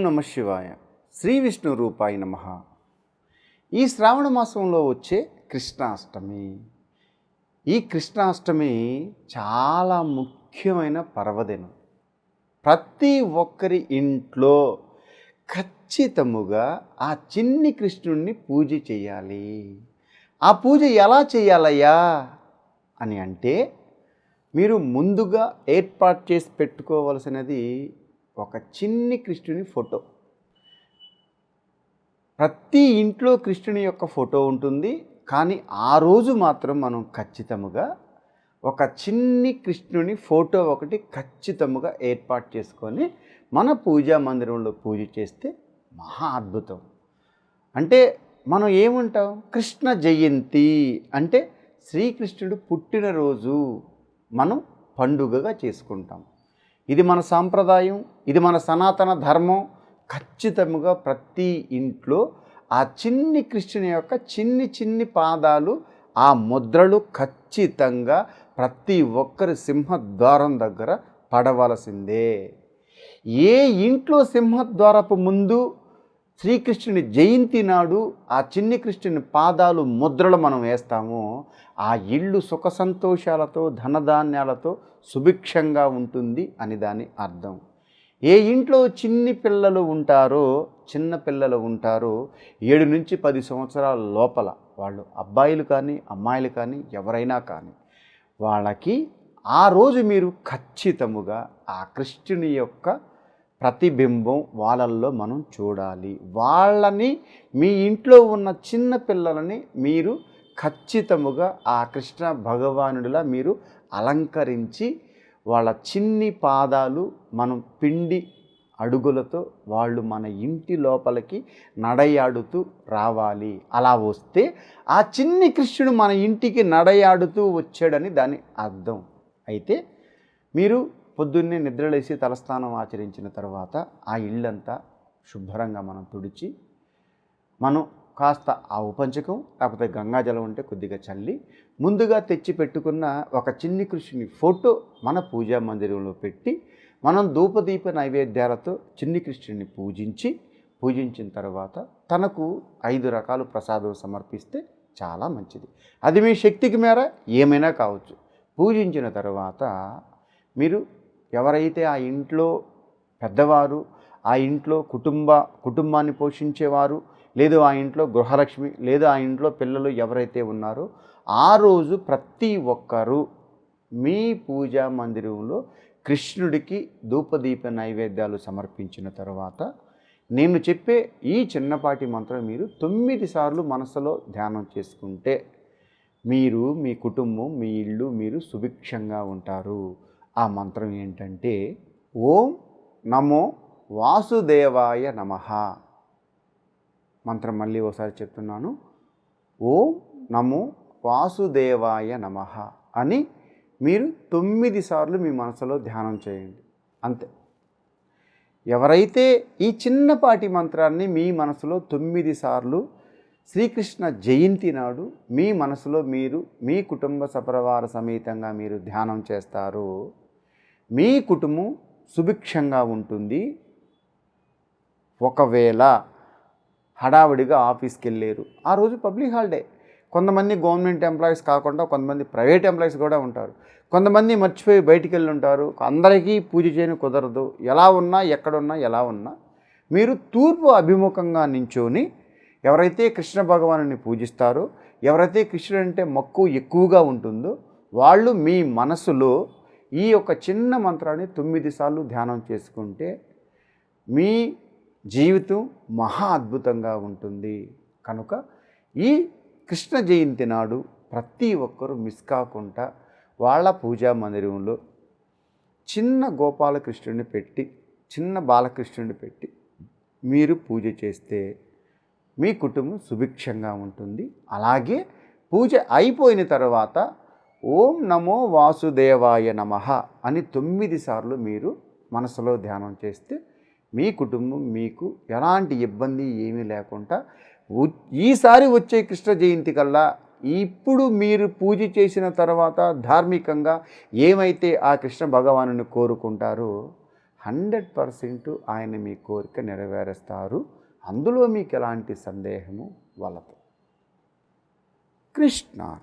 నమ శివాయ. శ్రీ విష్ణు రూపాయ నమ. ఈ శ్రావణ మాసంలో వచ్చే కృష్ణాష్టమి. ఈ కృష్ణాష్టమి చాలా ముఖ్యమైన పర్వదినం. ప్రతి ఒక్కరి ఇంట్లో ఖచ్చితముగా ఆ చిన్ని కృష్ణుణ్ణి పూజ చేయాలి. ఆ పూజ ఎలా చేయాలయ్యా అని అంటే, మీరు ముందుగా ఏర్పాటు చేసి పెట్టుకోవలసినది ఒక చిన్ని కృష్ణుని ఫోటో. ప్రతి ఇంట్లో కృష్ణుని యొక్క ఫోటో ఉంటుంది. కానీ ఆ రోజు మాత్రం మనం ఖచ్చితముగా ఒక చిన్ని కృష్ణుని ఫోటో ఒకటి ఖచ్చితముగా ఏర్పాటు చేసుకొని మన పూజా మందిరంలో పూజ చేస్తే మహా అద్భుతం. అంటే మనం ఏమంటాం, కృష్ణ జయంతి అంటే శ్రీకృష్ణుడు పుట్టినరోజు మనం పండుగగా చేసుకుంటాం. ఇది మన సాంప్రదాయం, ఇది మన సనాతన ధర్మం. ఖచ్చితంగా ప్రతి ఇంట్లో ఆ చిన్ని కృష్ణుని యొక్క చిన్ని చిన్ని పాదాలు, ఆ ముద్రలు ఖచ్చితంగా ప్రతి ఒక్కరి సింహద్వారం దగ్గర పడవలసిందే. ఏ ఇంట్లో సింహద్వారపు ముందు శ్రీకృష్ణుని జయంతి నాడు ఆ చిన్ని కృష్ణుని పాదాలు ముద్రలు మనం వేస్తామో ఆ ఇల్లు సుఖ సంతోషాలతో ధనధాన్యాలతో సుభిక్షంగా ఉంటుంది అని దాని అర్థం. ఏ ఇంట్లో చిన్న పిల్లలు ఉంటారో 7 నుంచి 10 సంవత్సరాల లోపల వాళ్ళు అబ్బాయిలు కానీ అమ్మాయిలు కానీ ఎవరైనా కానీ వాళ్ళకి ఆ రోజు మీరు ఖచ్చితముగా ఆ కృష్ణుని యొక్క ప్రతిబింబం వాళ్ళల్లో మనం చూడాలి. వాళ్ళని, మీ ఇంట్లో ఉన్న చిన్న పిల్లలని మీరు ఖచ్చితముగా ఆ కృష్ణ భగవానుడిలా మీరు అలంకరించి వాళ్ళ చిన్ని పాదాలు మనం పిండి అడుగులతో వాళ్ళు మన ఇంటి లోపలికి నడయాడుతూ రావాలి. అలా వస్తే ఆ చిన్ని కృష్ణుడు మన ఇంటికి నడయాడుతూ వచ్చాడని దాని అర్థం. అయితే మీరు పొద్దున్నే నిద్రలేసి తలస్నానం ఆచరించిన తర్వాత ఆ ఇల్లంతా శుభ్రంగా మనం తుడిచి, మనం కాస్త ఆవు పంచకం లేకపోతే గంగాజలం ఉంటే కొద్దిగా చల్లి ముందుగా తెచ్చి పెట్టుకున్న ఒక చిన్ని కృష్ణుని ఫోటో మన పూజా మందిరంలో పెట్టి మనం ధూపదీప నైవేద్యాలతో చిన్ని కృష్ణుని పూజించిన తర్వాత తనకు 5 రకాల ప్రసాదం సమర్పిస్తే చాలా మంచిది. అది మీ శక్తికి మేర ఏమైనా కావచ్చు. పూజించిన తర్వాత మీరు ఎవరైతే ఆ ఇంట్లో పెద్దవారు, ఆ ఇంట్లో కుటుంబాన్ని పోషించేవారు, లేదు ఆ ఇంట్లో గృహలక్ష్మి, లేదు ఆ ఇంట్లో పిల్లలు ఎవరైతే ఉన్నారో ఆ రోజు ప్రతి ఒక్కరూ మీ పూజా మందిరంలో కృష్ణుడికి ధూపదీప నైవేద్యాలు సమర్పించిన తర్వాత నేను చెప్పే ఈ చిన్నపాటి మంత్రం మీరు 9 సార్లు మనసులో ధ్యానం చేసుకుంటే మీరు, మీ కుటుంబం, మీ ఇల్లు మీరు సుభిక్షంగా ఉంటారు. ఆ మంత్రం ఏంటంటే, ఓం నమో వాసుదేవాయ నమః. మంత్రం మళ్ళీ ఒకసారి చెప్తున్నాను. ఓం నమో వాసుదేవాయ నమః అని మీరు 9 సార్లు మీ మనసులో ధ్యానం చేయండి. అంతే. ఎవరైతే ఈ చిన్నపాటి మంత్రాన్ని మీ మనసులో 9 సార్లు శ్రీకృష్ణ జయంతి నాడు మీ మనసులో మీరు, మీ కుటుంబ సపరివార సమేతంగా మీరు ధ్యానం చేస్తారు, మీ కుటుంబం సుభిక్షంగా ఉంటుంది. ఒకవేళ హడావిడిగా ఆఫీస్కి వెళ్ళారు, ఆ రోజు పబ్లిక్ హాలిడే, కొంతమంది గవర్నమెంట్ ఎంప్లాయీస్ కాకుండా కొంతమంది ప్రైవేట్ ఎంప్లాయీస్ కూడా ఉంటారు, కొంతమంది మర్చిపోయి బయటికి వెళ్ళి ఉంటారు, అందరికీ పూజ చేయని కుదరదు. ఎలా ఉన్నా, ఎక్కడున్నా, ఎలా ఉన్నా మీరు తూర్పు అభిముఖంగా నించొని ఎవరైతే కృష్ణ భగవానుని పూజిస్తారో, ఎవరైతే కృష్ణుడు అంటే మక్కువ ఎక్కువగా ఉంటుందో వాళ్ళు మీ మనసులో ఈ యొక్క చిన్న మంత్రాన్ని 9 సార్లు ధ్యానం చేసుకుంటే మీ జీవితం మహా అద్భుతంగా ఉంటుంది. కనుక ఈ కృష్ణ జయంతి నాడు ప్రతి ఒక్కరూ మిస్ కాకుండా వాళ్ళ పూజా మందిరంలో చిన్న గోపాలకృష్ణుడిని పెట్టి, చిన్న బాలకృష్ణుడిని పెట్టి మీరు పూజ చేస్తే మీ కుటుంబం సుభిక్షంగా ఉంటుంది. అలాగే పూజ అయిపోయిన తర్వాత ఓం నమో వాసుదేవాయ నమః అని 9 సార్లు మీరు మనసులో ధ్యానం చేస్తే మీ కుటుంబం మీకు ఎలాంటి ఇబ్బంది ఏమీ లేకుండా ఈసారి వచ్చే కృష్ణ జయంతి కల్లా ఇప్పుడు మీరు పూజ చేసిన తర్వాత ధార్మికంగా ఏమైతే ఆ కృష్ణ భగవానుని కోరుకుంటారో 100% ఆయన మీ కోరిక నెరవేరుస్తారు. అందులో మీకు ఎలాంటి సందేహము వలదు. కృష్ణ.